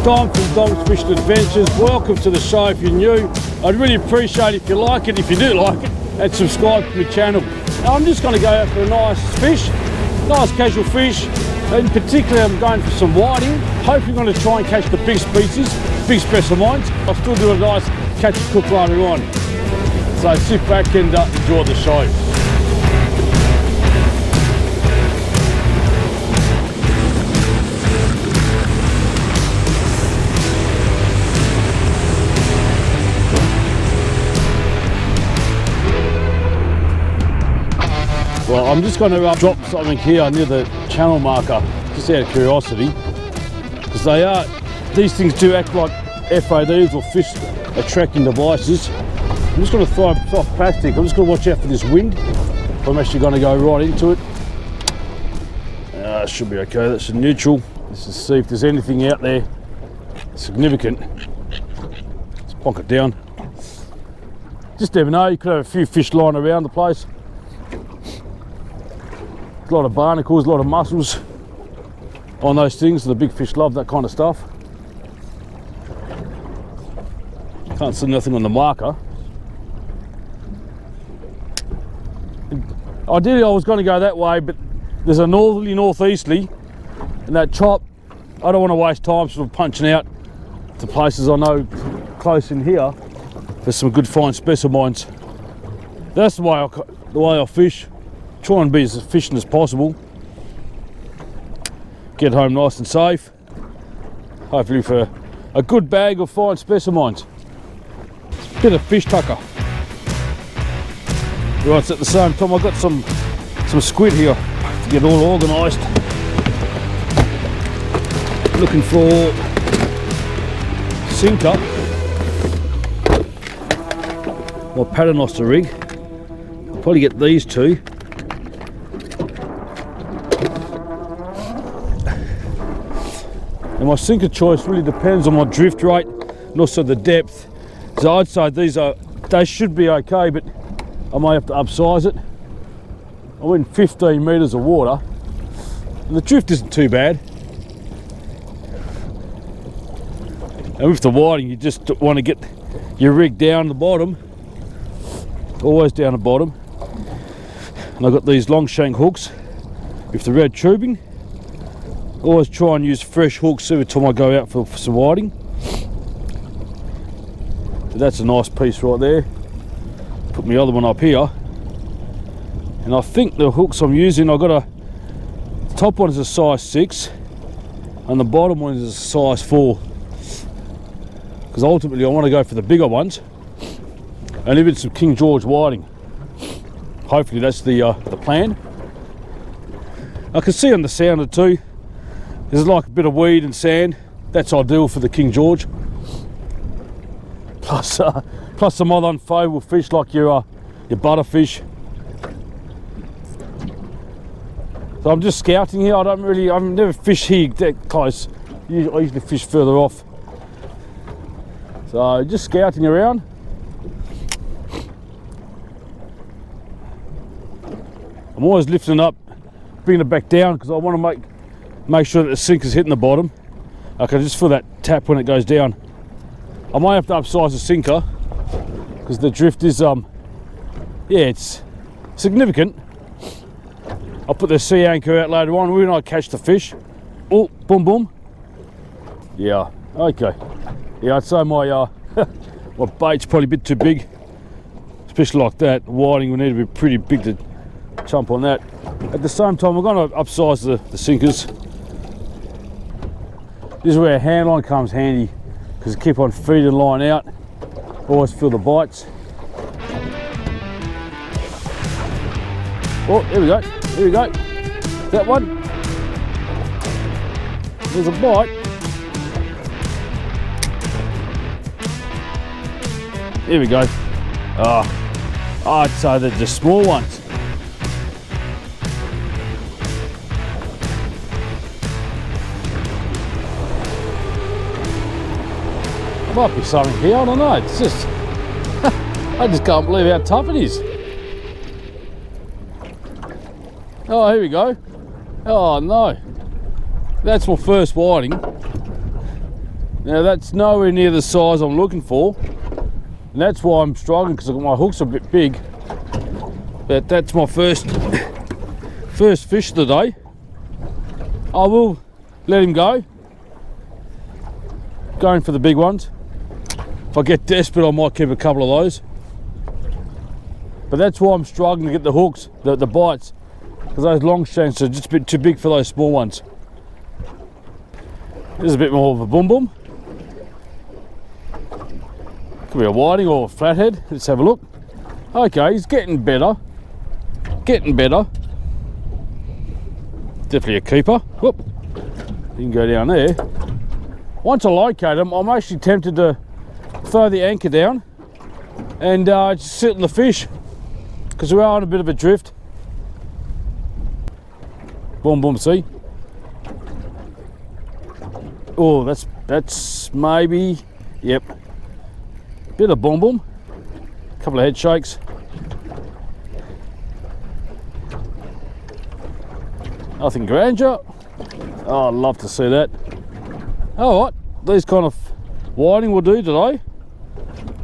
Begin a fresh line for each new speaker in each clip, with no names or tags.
Dom from Dom's Fishing Adventures. Welcome to the show if you're new. I'd really appreciate it if you like it, if you do like it, and subscribe to my channel. Now I'm just going to go out for a nice fish, nice casual fish. In particular, I'm going for some whiting. Hopefully I'm going to try and catch the big species, big specimens. I'll still do a nice catch and cook later on. So sit back and enjoy the show. Well, I'm just going to drop something here near the channel marker, just out of curiosity, because these things do act like FADs or fish attracting devices. I'm just going to throw a soft plastic. I'm just going to watch out for this wind. I'm actually going to go right into it. It should be okay. That's a neutral. Let's just see if there's anything out there significant. Let's bonk it down. Just never know, you could have a few fish lying around the place. A lot of barnacles, a lot of mussels on those things. The big fish love that kind of stuff. Can't see nothing on the marker. Ideally I was going to go that way, but there's a northerly, northeasterly, and that chop, I don't want to waste time sort of punching out to places I know close in here for some good fine specimens. That's the way I fish. Try and be as efficient as possible. Get home nice and safe. Hopefully for a good bag of fine specimens. Bit of fish tucker. Right, so at the same time I've got some squid here to get all organised. Looking for sinker. My paternoster rig. I'll probably get these two. And my sinker choice really depends on my drift rate and also the depth. So I'd say they should be okay, but I may have to upsize it. I'm in 15 metres of water and the drift isn't too bad. And with the whiting, you just want to get your rig down the bottom, always down the bottom. And I've got these long shank hooks with the red tubing. Always try and use fresh hooks every time I go out for some whiting. But that's a nice piece right there. Put my other one up here. And I think the hooks I'm using, the top one is a size 6 and the bottom one is a size 4. Because ultimately I want to go for the bigger ones and even some King George whiting. Hopefully that's the plan. I can see on the sounder too, there's like a bit of weed and sand. That's ideal for the King George. Plus some other unfavourable fish like your butterfish. So I'm just scouting here. I've never fished here that close. I usually fish further off. So just scouting around. I'm always lifting up, bringing it back down because I want to make sure that the sinker's hitting the bottom. I can just feel that tap when it goes down. I might have to upsize the sinker because the drift is it's significant. I'll put the sea anchor out later on when I catch the fish. Oh, boom boom. Yeah, okay. Yeah, I'd say my my bait's probably a bit too big, especially like that. Whiting will need to be pretty big to jump on that. At the same time, we're going to upsize the sinkers. This is where a hand line comes handy because you keep on feeding line out. Always feel the bites. Oh, here we go. Here we go. That one. There's a bite. Here we go. I'd say they're just small ones. Might be something here, I don't know. It's just, I just can't believe how tough it is. Oh, here we go. Oh no, that's my first whiting. Now that's nowhere near the size I'm looking for, and that's why I'm struggling, because my hook's a bit big. But that's my first fish of the day. I will let him go. Going for the big ones. If I get desperate, I might keep a couple of those. But that's why I'm struggling to get the hooks, the bites, because those long shanks are just a bit too big for those small ones. This is a bit more of a boom boom. Could be a whiting or a flathead. Let's have a look. Okay, he's getting better. Getting better. Definitely a keeper. Whoop. You can go down there. Once I locate him, I'm actually tempted to throw the anchor down and just sit on the fish, because we are on a bit of a drift. Boom, boom, see? Oh, that's maybe, yep. Bit of boom boom. Couple of head shakes. Nothing grandeur. Oh, I'd love to see that. All right, these kind of whiting will do today.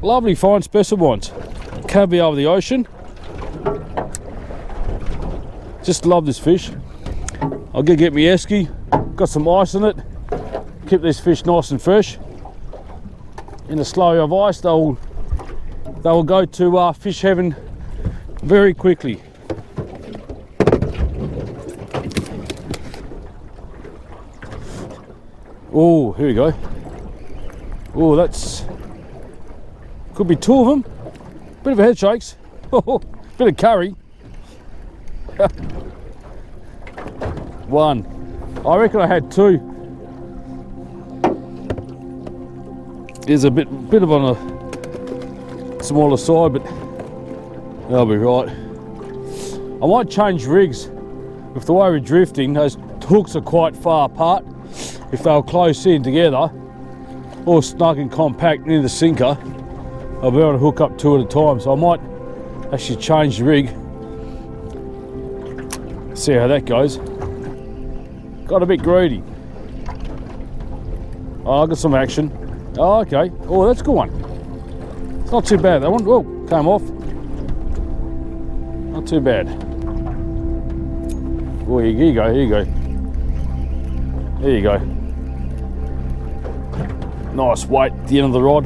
Lovely fine specimens. Caviar over the ocean. Just love this fish. I'll go get my esky. Got some ice in it. Keep these fish nice and fresh. In a slurry of ice, they will go to fish heaven very quickly. Oh, here we go. Oh, that's, could be two of them. Bit of a head shakes. Oh, bit of curry. One. I reckon I had two. Is a bit of on a smaller side, but that'll be right. I might change rigs. With the way we're drifting, those hooks are quite far apart. If they were close in together, or snug and compact near the sinker, I'll be able to hook up two at a time. So I might actually change the rig. See how that goes. Got a bit greedy. Oh, I got some action. Oh, okay. Oh, that's a good one. It's not too bad, that one. Oh, came off. Not too bad. Oh, here you go, here you go. There you go. Nice weight at the end of the rod.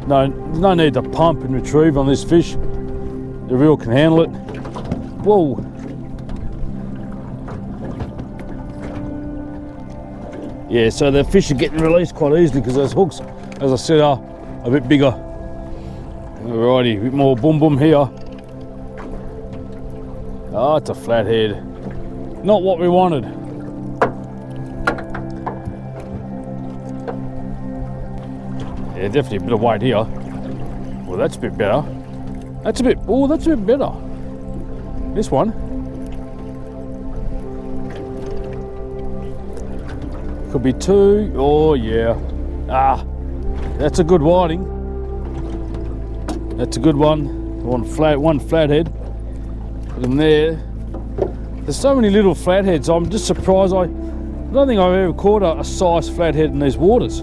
No need to pump and retrieve on this fish. The reel can handle it. Whoa. Yeah, so the fish are getting released quite easily because those hooks, as I said, are a bit bigger. Alrighty, a bit more boom boom here. Oh, it's a flathead. Not what we wanted. Yeah, definitely a bit of weight here. Well, that's a bit better. That's a bit, oh, that's a bit better. This one. Could be two. Oh, yeah. Ah, that's a good whiting. That's a good one. One flathead. Put them there. There's so many little flatheads. I'm just surprised. I don't think I've ever caught a size flathead in these waters.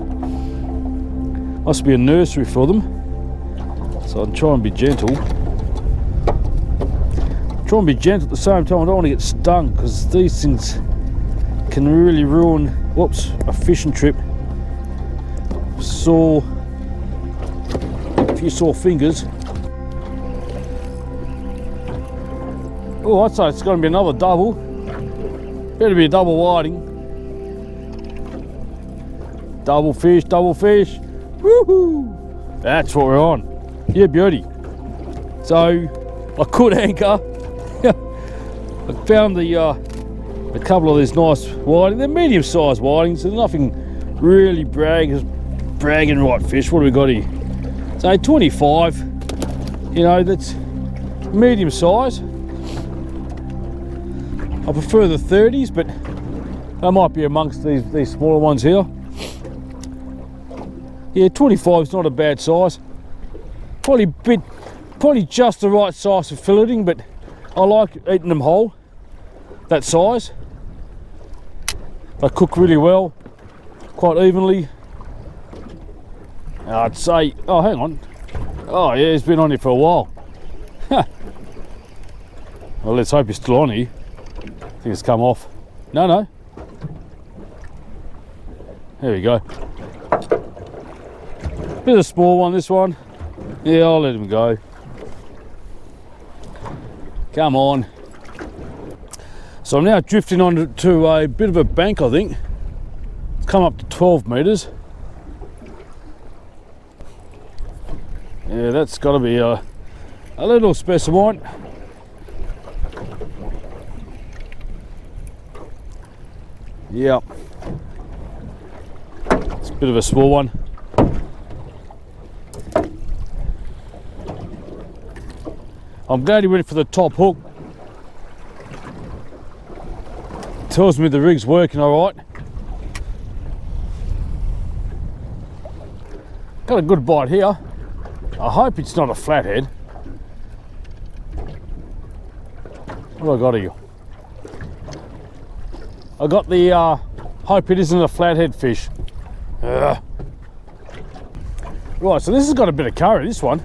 Must be a nursery for them. So I'll try and be gentle. Try and be gentle at the same time. I don't want to get stung, because these things can really ruin, whoops, a fishing trip. A few sore fingers. Oh, I'd say it's going to be another double. Better be a double whiting. Double fish, double fish. Woohoo! That's what we're on. Yeah, beauty. So I could anchor. I found a couple of these nice whiting. They're medium-sized whitings. There's nothing really bragging right fish. What do we got here? So 25. You know, that's medium size. I prefer the 30s, but they might be amongst these smaller ones here. Yeah, 25 is not a bad size. Probably just the right size for filleting, but I like eating them whole, that size. They cook really well, quite evenly. I'd say, oh hang on, oh yeah, he's been on here for a while. Well, let's hope he's still on here. I think it's come off. No. There we go. Bit of a small one, this one. Yeah, I'll let him go. Come on. So I'm now drifting onto a bit of a bank, I think. It's come up to 12 metres. Yeah, that's got to be a little specimen. Yep. It's a bit of a small one. I'm glad he went for the top hook. Tells me the rig's working all right. Got a good bite here. I hope it's not a flathead. What have I got here? I got the, hope it isn't a flathead fish. Right, so this has got a bit of curry, this one.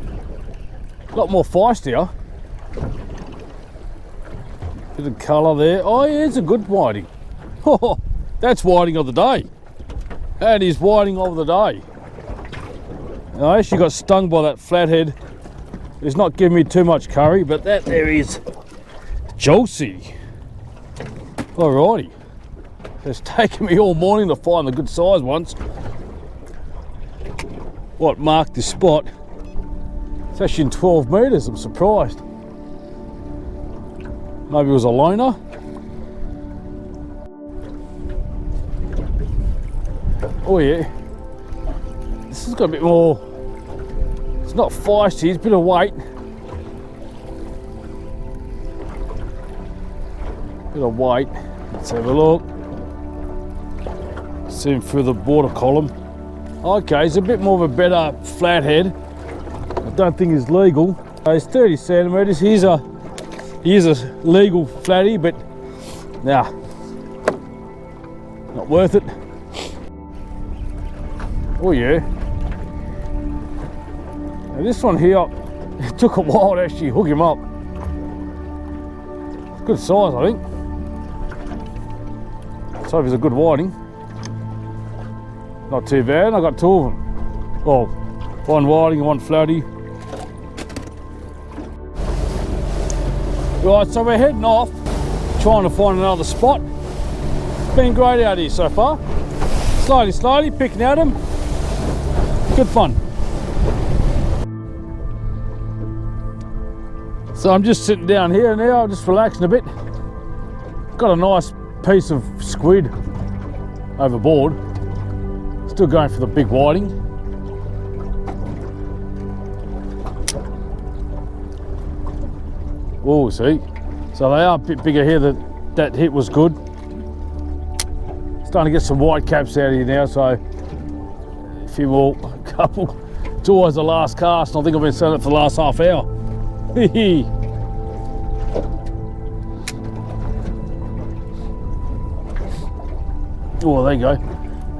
A lot more feistier. Bit of colour there. Oh yeah, it's a good whiting. Oh, that's whiting of the day. That is whiting of the day. I actually got stung by that flathead. It's not giving me too much curry, but that there is juicy. Alrighty. It's taken me all morning to find the good size ones. What marked this spot? It's actually in 12 metres, I'm surprised. Maybe it was a loner. Oh yeah. This has got a bit more, it's not feisty, it's a bit of weight. Bit of weight. Let's have a look. See him through the border column. Okay, it's a bit more of a better flathead. I don't think it's legal. It's 30 centimetres. He is a legal flatty, but nah, not worth it. Oh yeah. Now this one here, it took a while to actually hook him up. Good size, I think. Let's hope he's a good whiting. Not too bad. I got two of them. Well, one whiting and one flatty. Right, so we're heading off, trying to find another spot. It's been great out here so far. Slowly picking at them. Good fun. So I'm just sitting down here now, just relaxing a bit. Got a nice piece of squid overboard. Still going for the big whiting. Oh, see, so they are a bit bigger here. That hit was good. Starting to get some white caps out of here now, so a few more, a couple. It's always the last cast, and I think I've been selling it for the last half hour. Oh, there you go.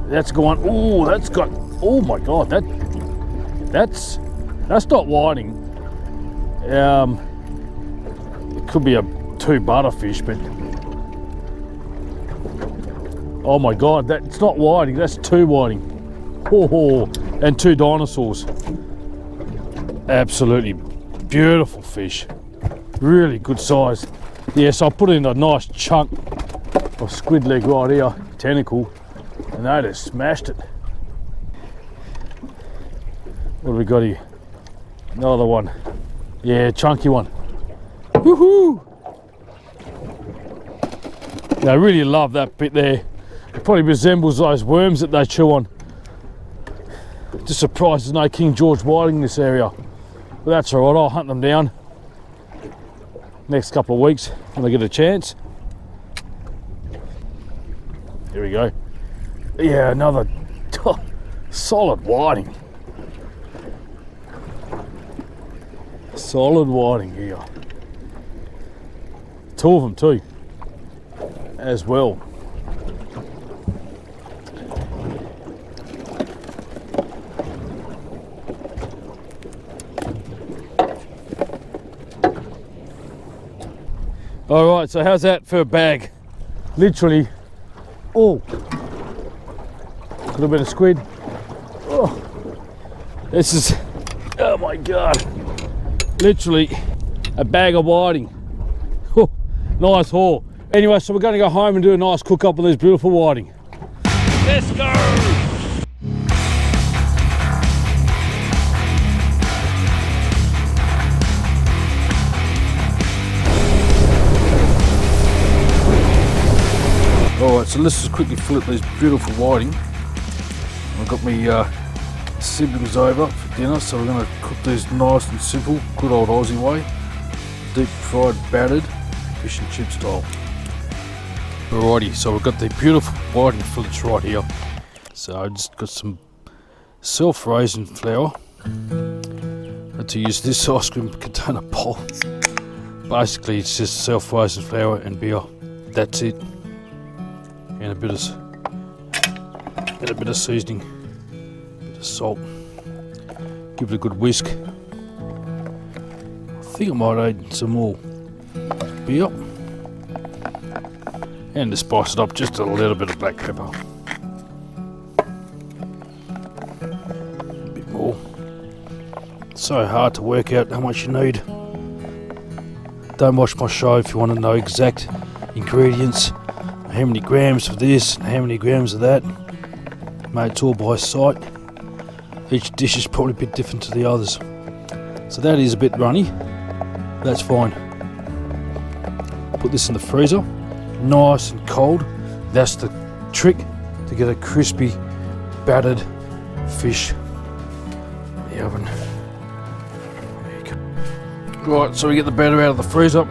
That's gone. Oh, that's got. Oh my God, that's not whiting. It could be a 2 butterfish, but oh my God, that's not whiting. That's 2 whiting. Oh, and 2 dinosaurs. Absolutely beautiful fish. Really good size. Yes, I put in a nice chunk of squid leg right here, tentacle. And they just smashed it. What have we got here? Another one. Yeah, chunky one. Woohoo! I really love that bit there. It probably resembles those worms that they chew on. Just surprised there's no King George whiting in this area. But that's all right, I'll hunt them down next couple of weeks when I get a chance. Here we go. Yeah, another solid whiting. Solid whiting here. 2 of them too, as well. All right, so how's that for a bag? Literally, oh, a little bit of squid. Oh, this is, oh my God, literally a bag of whiting. Oh, nice haul. Anyway, so we're going to go home and do a nice cook up of these beautiful whiting. Let's go. Alright, so let's just quickly flip these beautiful whiting. I've got my siblings over for dinner, so we're going to cook these nice and simple, good old Aussie way. Deep fried, battered, fish and chip style. Alrighty, so we've got the beautiful whiting fillets right here. So I just got some self-raising flour. Had to use this ice cream container bowl. Basically, it's just self-raising flour and beer. That's it. And a bit of seasoning, a bit of salt. Give it a good whisk. I think I might add some more beer, and to spice it up, just a little bit of black pepper. A bit more. It's so hard to work out how much you need. Don't watch my show if you want to know exact ingredients. How many grams of this and how many grams of that. Made it's all by sight. Each dish is probably a bit different to the others. So that is a bit runny. That's fine. Put this in the freezer, nice and cold. That's the trick to get a crispy, battered fish in the oven. There you go. Right, so we get the batter out of the freezer.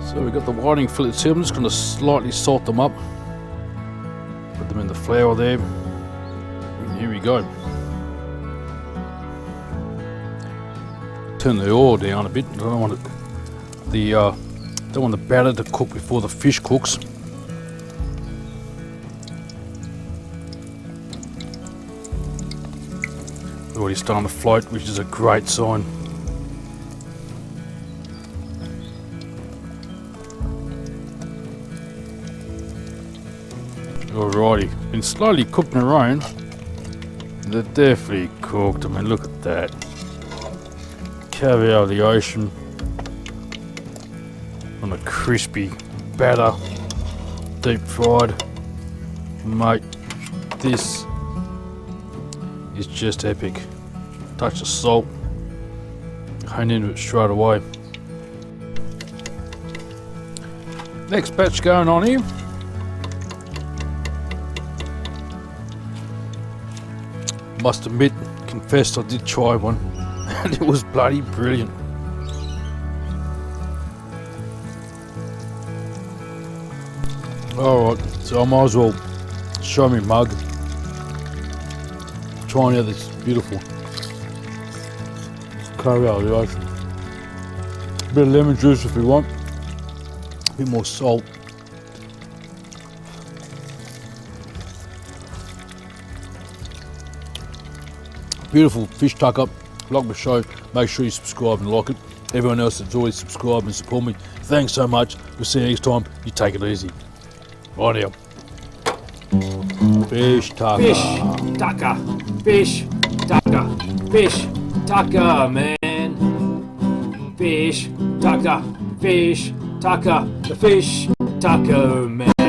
So we've got the whiting fillets here. I'm just going to slightly salt them up. Put them in the flour there. And here we go. Turn the oil down a bit. I don't want the batter to cook before the fish cooks. Already starting to float, which is a great sign. Alrighty, been slowly cooking around. They're definitely cooked. I mean, look at that. Caviar of the ocean on a crispy batter, deep fried. Mate, this is just epic. Touch of salt, hone into it straight away. Next batch going on here. Must admit, confessed I did try one and it was bloody brilliant. Alright, so I might as well show me mug. Trying out this beautiful caviar of the ocean. A bit of lemon juice if you want, a bit more salt. Beautiful fish tuck up. Like my show, make sure you subscribe and like it. Everyone else that's always subscribed and support me, thanks so much. We'll see you next time. You take it easy. Right now. Fish tucker.
Fish tucker. Fish tucker. Fish tucker, man. Fish tucker. Fish tucker. The fish tucker, man.